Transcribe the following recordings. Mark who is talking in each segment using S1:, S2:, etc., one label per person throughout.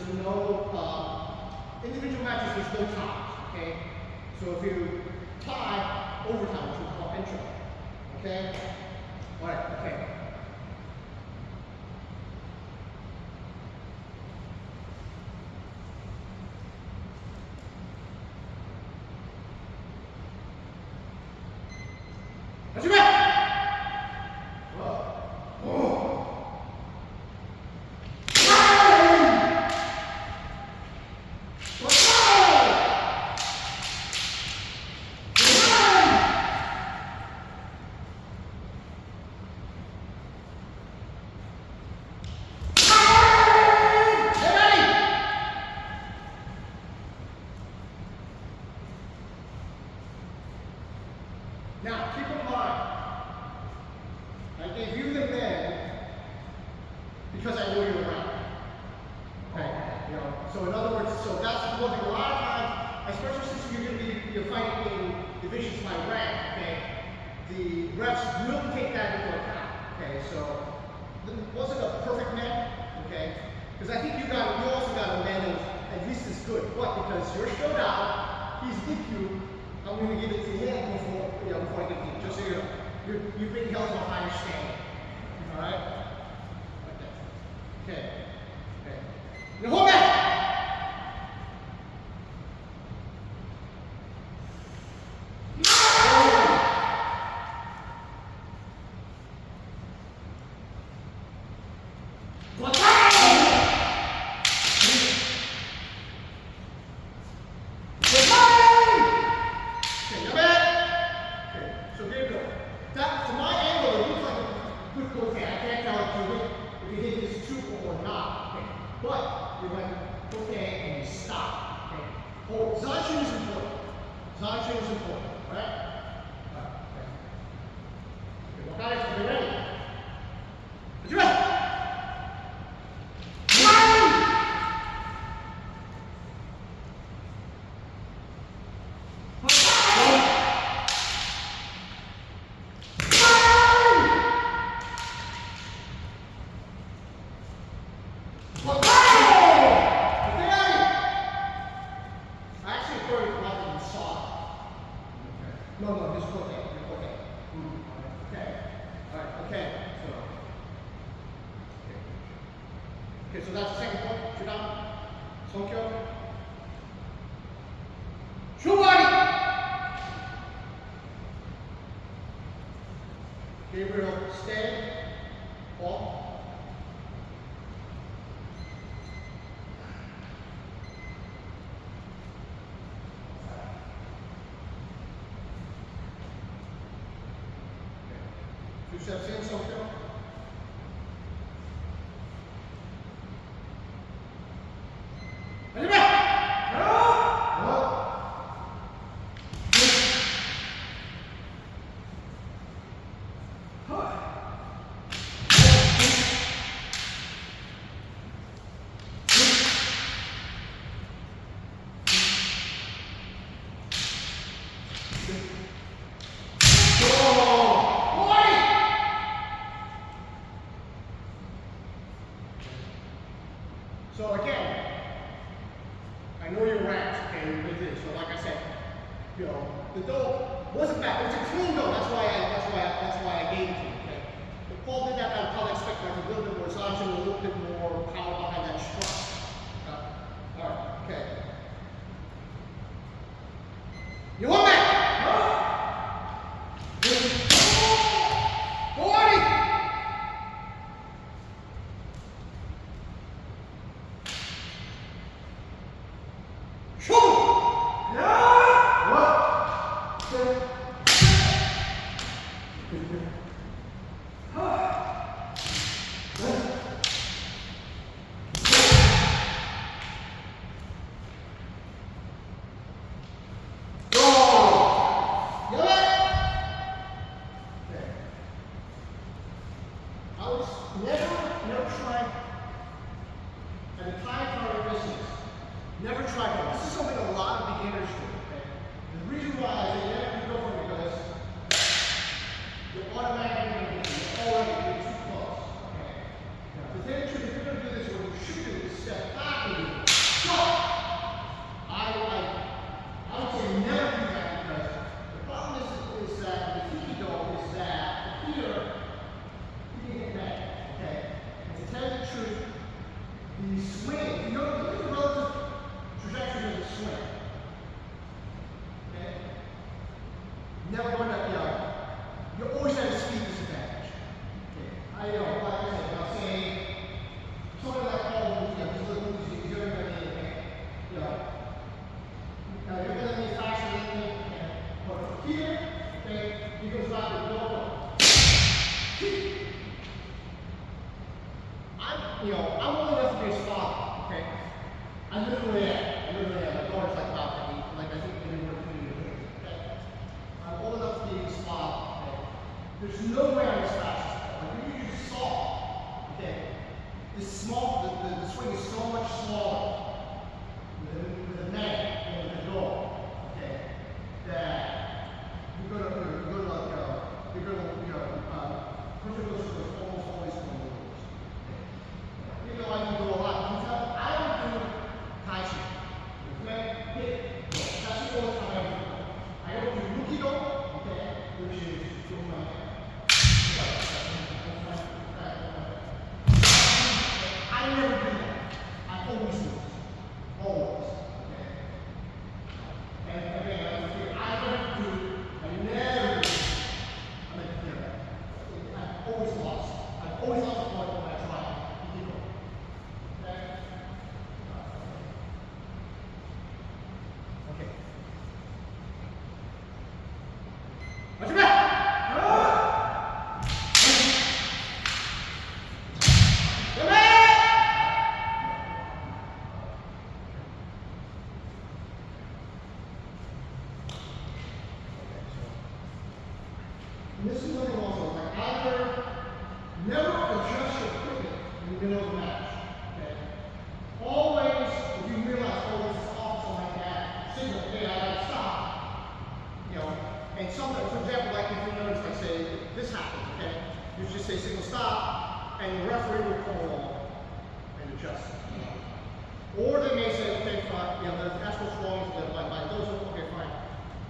S1: there's no individual matches, there's no ties, okay? So if you tie, overtime, which we call intro, okay? All right, okay. What's your back? Now, keep in mind, I gave you the men because I know you're around. Okay, you know. So in other words, so that's one thing. A lot of times, especially since you're fighting in divisions by rank. Okay, the refs will take that into account. Okay, so it wasn't a perfect man. Okay, because I think you also got a man that at least is good. But because your showdown, he's DQ. I'm going to give it to him before I give it to you, just so you know. You're being held to a higher standard. All right? Like that. Okay. Okay. Now hold back! But you're like, okay, and you stop. Okay. Oh, Zanshin is important. Zanshin is important, right? Okay. Okay, well, guys, are you ready? Are you ready? No, this is okay. Okay. Okay. All right. Okay. Okay, so that's the second point. Shoot down. Sonkyo. Shiai. Gabriel, stay. Ball. Two steps in, Sonkyo. So again, I know you're ranked, okay, with this. So like I said, you know, the dough wasn't bad. It was a clean dough. That's why I gave it to you. Okay. If Paul did that, I would probably expect like a little bit more Zanshin, a little bit more power behind that strut. All right. Okay. You want that? I literally am. My daughter's like about to eat. Like I think maybe we're 2 years old. Okay. I'm old enough to be in a spot. Okay. There's no way I'm as fast as that. Like you just saw. Okay. This small, the swing is so much smaller with a man and with a dog. Okay. That you're gonna push those almost always from the rules. Okay. Even though I can do a lot of detail, I don't do Tai Chi. Okay? Hit, go. That's all the time I don't do Yukido, okay, which is doing my I never do that. I always lose. Always. Okay? And again, I never do. I've always lost. I've always lost the point when I try to keep going. Okay? Okay. Watch your back! And this is something also, like either never adjust your equipment in the middle of the match. Okay? Always, if you realize, oh, this is off something like that, signal, okay, I gotta stop. You know, and sometimes, for example, like if you notice, like say, this happens, okay? You just say signal stop, and the referee will come along and adjust it. Or they may say, okay, fine, you know, that's what's wrong, so by those, okay, fine.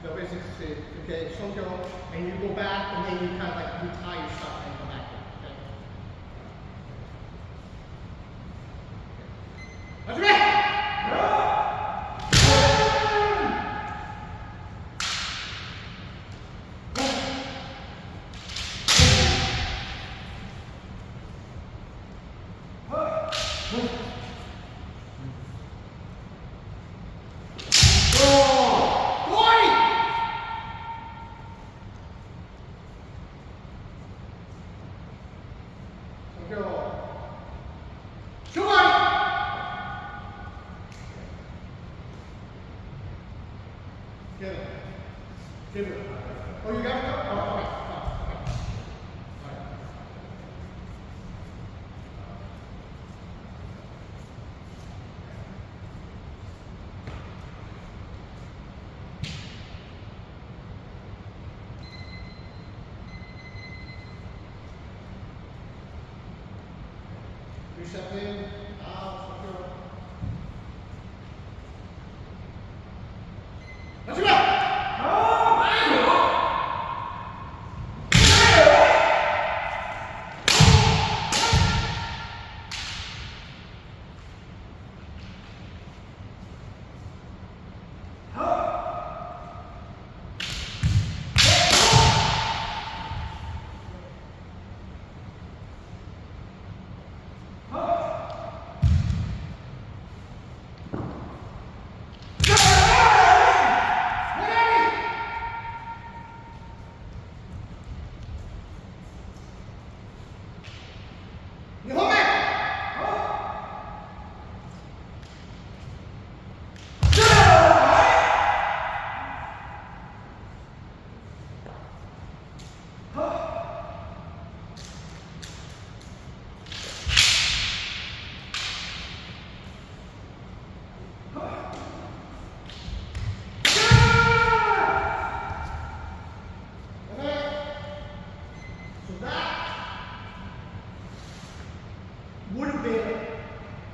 S1: They'll basically say, okay, some go, and you go back, and then you kind of like retie your stuff and come back in, okay? Watch your back! Give it. Oh, you got it? Oh, okay. You step in, out, secure. Let's go!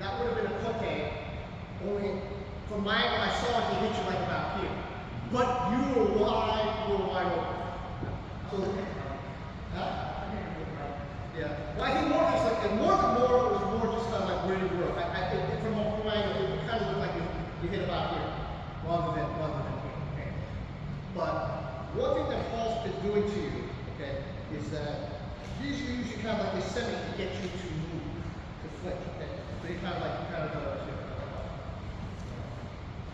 S1: That would have been a cocaine, only from my angle I saw it, he hit you like about here. But you were wide open. So, yeah. Well, I think more just like, more was more just kind of like where you were. From my angle, it kind of looked like you hit about here, rather than here. Okay. But one thing that Paul's been doing to you, okay, is that these are usually kind of like a semi to get you to move, to flinch, okay? So you kind of go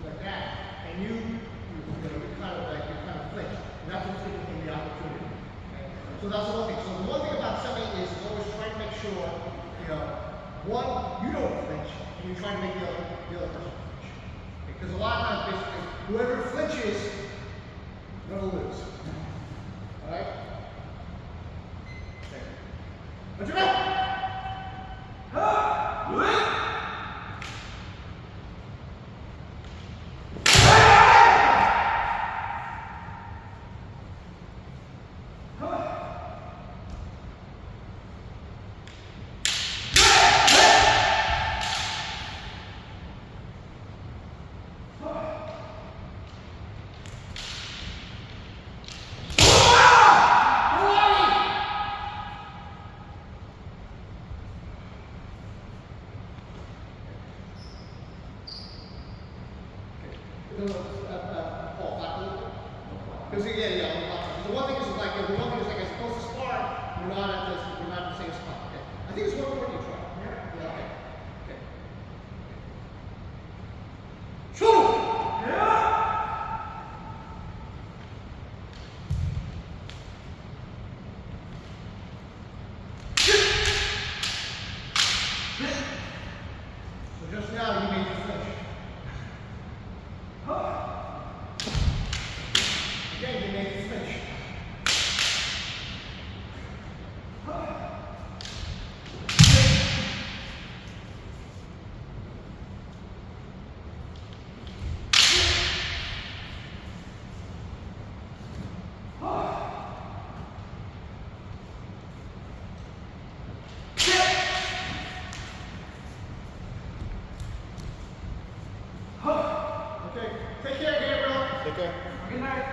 S1: like that, and you kind of flinch, and that's what's giving him the opportunity. Okay? So that's the one thing. So the one thing about semi is always try to make sure, one, you don't flinch, and you try to make the other person Paul, back a little bit. Because the one thing is like as opposed to start, we're not at the same spot. Okay. I think it's one more you try. Yeah. Okay. Okay. Shoulder. Yeah. So just now you made the flinch. Again, you made the flinch. Okay, take care, Gabriel.
S2: Take care.
S1: Good night.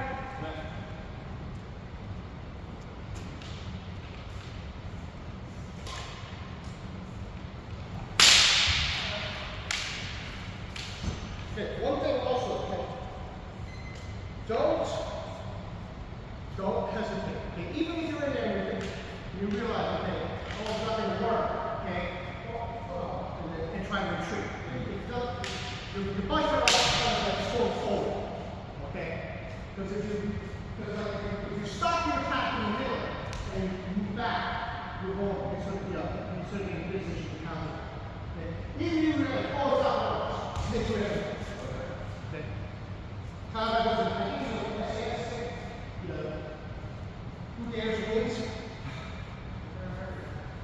S1: Okay, one thing also, okay, don't hesitate. Okay, even if you're in there and you realize, okay, oh, it's not going to work, okay, and try to retreat. Okay? Your bicep is like forward, okay? Because if you stop your attack in the middle and you move back, you're wrong. You're certainly in a position to counter. Okay? Even if you realize, oh, it's not going to work, stick with it. Okay? How about this? I think it's who dares wins?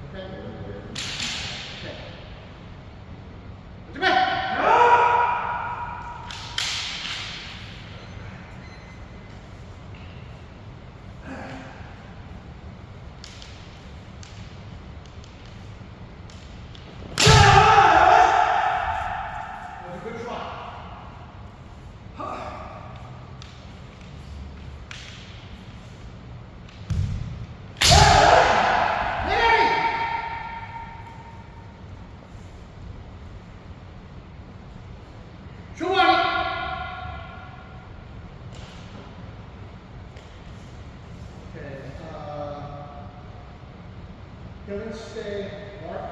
S1: Okay? Okay. Put your back. Kevin, stay. Mark.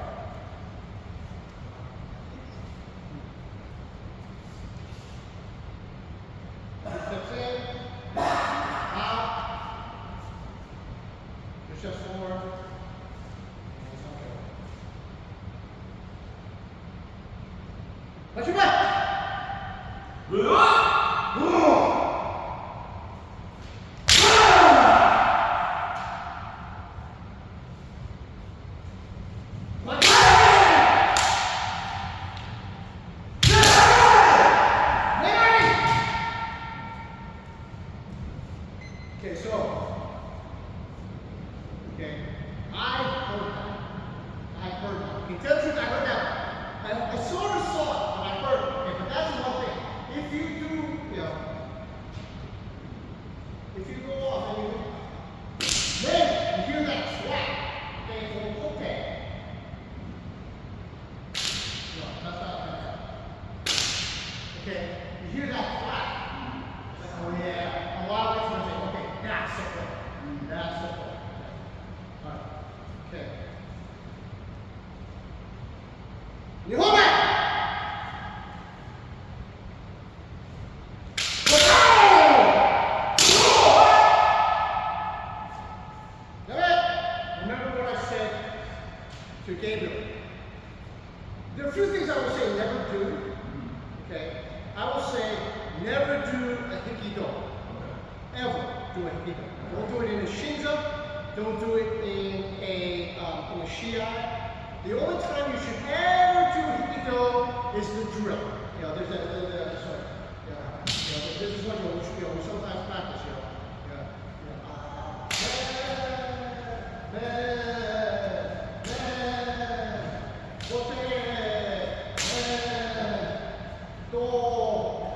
S1: Steps in. Out. Push us forward. Watch your back. Okay, so, okay, I heard that. Okay, tell the truth, I heard that. I sort of saw it, but I heard it. Okay, but that's one thing. If you do, if you go off and then you hear that slap, okay, okay. No, that's not like that. Okay, you hear that slap. Like, oh yeah, a lot of it's going to say, okay, that's it. That's it. All right. Okay. You hold back. Remember what I said to Gabriel. There are a few things I will say never do. Okay. I will say never do a hikido. Ever do a hikido. Don't do it in a shinza. Don't do it in a shiai. The only time you should ever do a hikido is the drill. There's sorry. This is one we sometimes practice.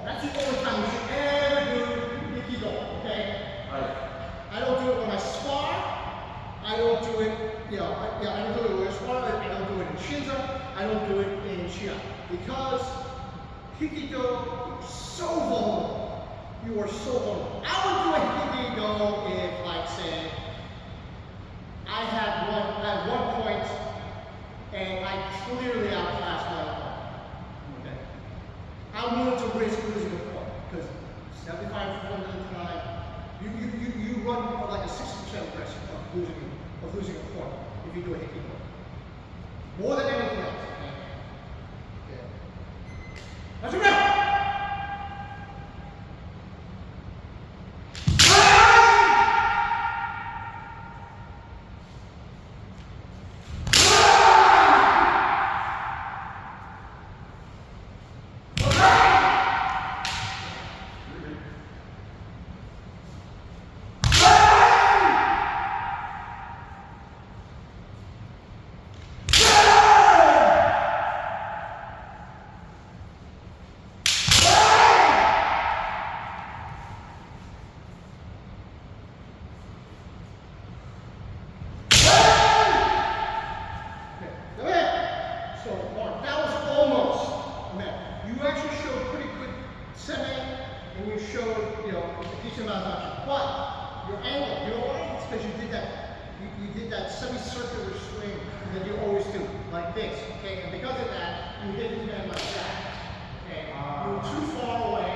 S1: That's the only time you should ever do hikido. Okay. I don't do it when I spar. I don't do it, I don't do it when I spar. I don't do it in shinza. I don't do it in shiai. Because Hikido, you're so vulnerable. You are so vulnerable. I would do a Hikido if, like, say, I had one point and I clearly outclassed my opponent. Okay. I'm willing to risk losing a point because 75% of the time, you run like a 60% risk of losing a point if you do a Hikido. More than anything else. Okay. That's it. But your angle, you know why? It's because you did that semicircular swing that you always do, like this. Okay, and because of that, you hit the man like that. Okay, you were too far away.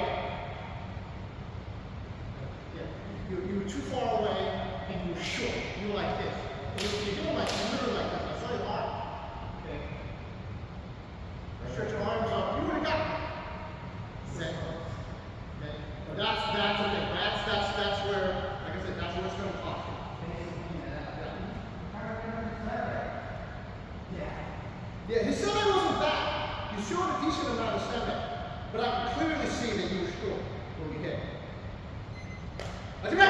S1: Yeah, you were too far away, and you were short. You were like this. You're doing like literally like this. That's really hard. Okay. Stretch your arms up. You would have got it. Okay. But that's okay. That's where, like I said, that's where it's going to cost you. Yeah, his semi wasn't bad. You showed a decent amount of semi, but I can clearly see that you were short when you hit. Let's go.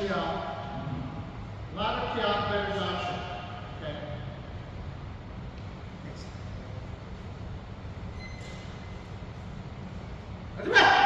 S1: A lot of kiak, better option. Okay. Next. Let's go. Okay.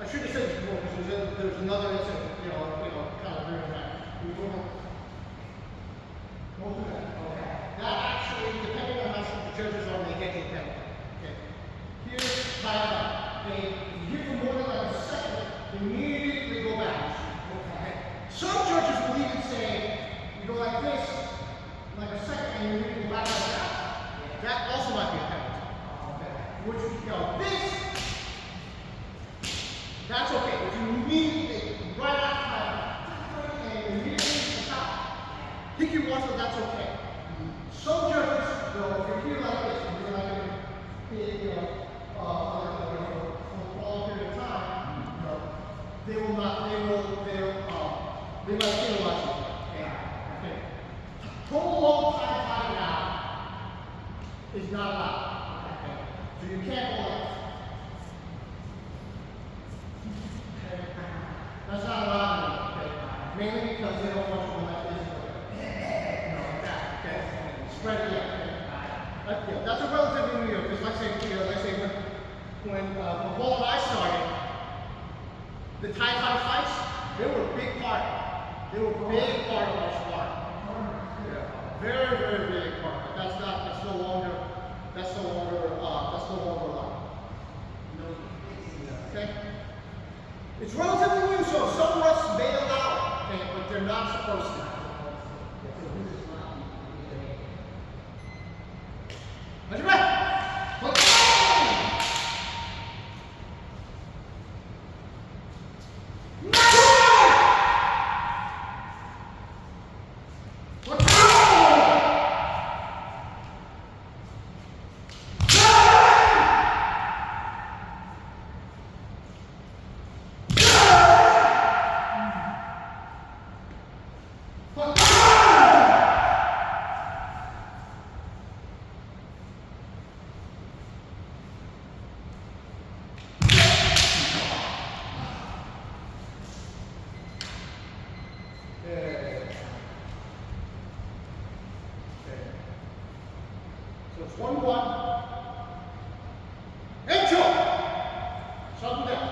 S1: I should have said this before because there's another incident, kind of during that. We'll do that. Okay. That actually Pick your one, so that's okay. Some judges, though, if you're here like this, and you're like for a long period of time, they will not, they might penalize you. Okay. Total long time now is not allowed. Okay. So you can't hold it. That's not allowed. Okay. Mainly because they don't want you to let this go. Like that. Okay. Spread it out. Okay. That's a relatively new, because let's say when Paul and I started, the tie fights, they were a big part. They were a big part of our sport. Yeah. Very, very big part. But that's no longer allowed. Okay? It's relatively new, so some refs may allow it, okay, but they're not supposed to. Hold your breath. So it's 1-1. Angel! Shut him down.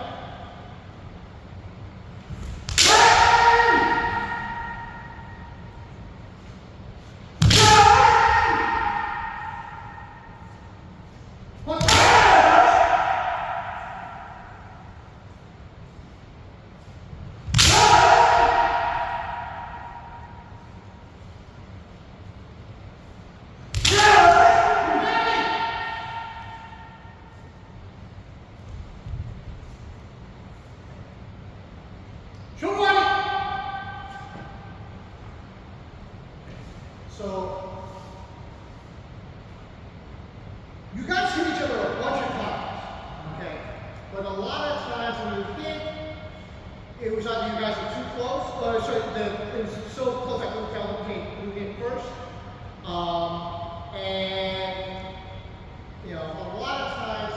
S1: So, you guys hit each other a bunch of times, okay? But a lot of times when you hit, it was either you guys were too close, or it was so close I couldn't tell who hit first. And, you know, a lot of times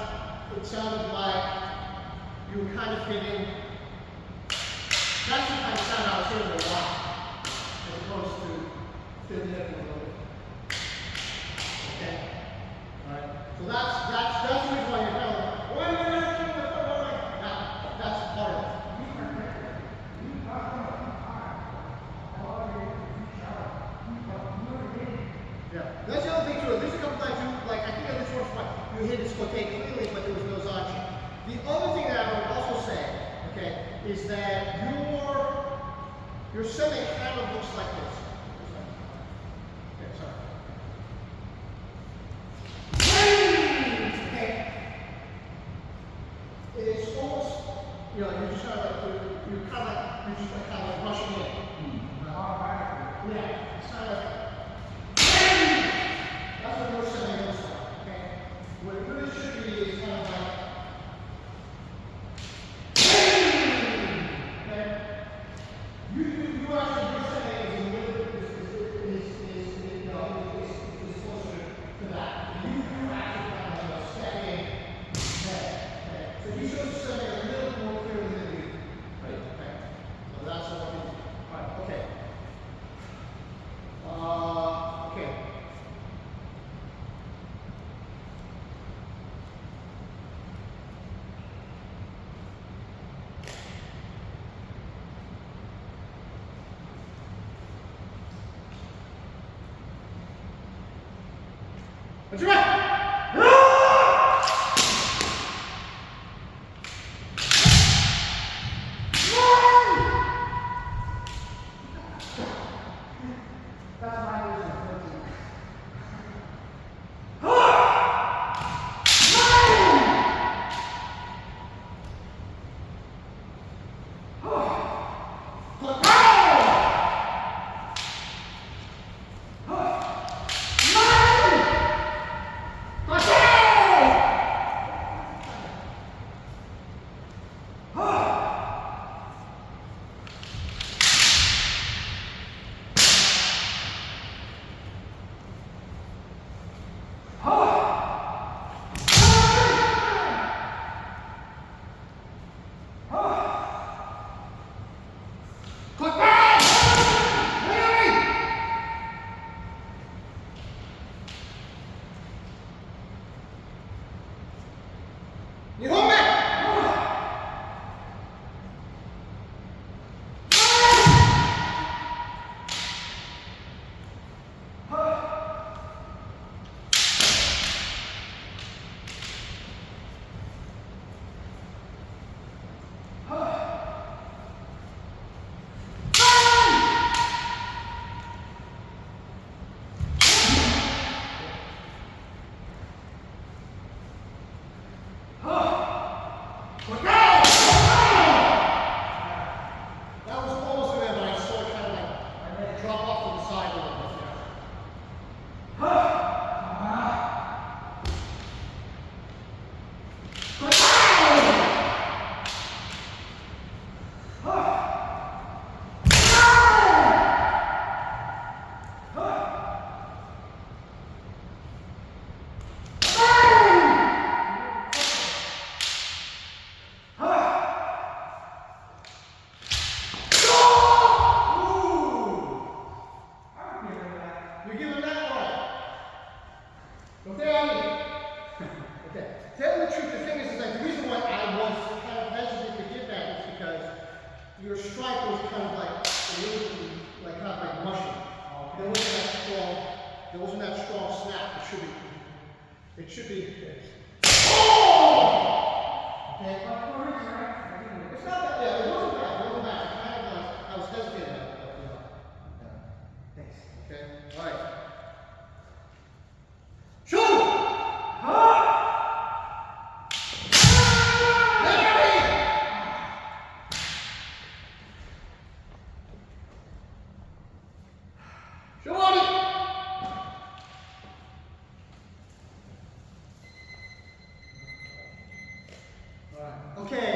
S1: it sounded like you were kind of hitting, that's the kind of sound I was hearing a lot, as opposed to fitting it a little bit. Okay? Alright? So that's the reason why you're kind of like, wait. That's part of it. Yeah. That's the other thing too. There's a couple times I think on this one spot, you hit his cote clearly, but there was no Zachi. The other thing that I would also say, okay, is that your semi kind of looks like this. It's almost, you know, you're just kind of rushing in. Yeah, it's kind of that's what we're saying looks like. Okay, what it really should be is kind of like, okay, you actually you're saying is a little bit is closer to that. You actually kind of step in. Okay. So you should say a little more clearly than you. Right. Okay. So that's what we do. Alright, okay. Okay. What's your right? Your strike was kind of like mushy. There wasn't that strong. There wasn't that strong snap. It should be. Oh! Okay. It's not that. Yeah, it wasn't bad. It wasn't bad. I was hesitating. Thanks. Okay. All right. Shoot! Okay.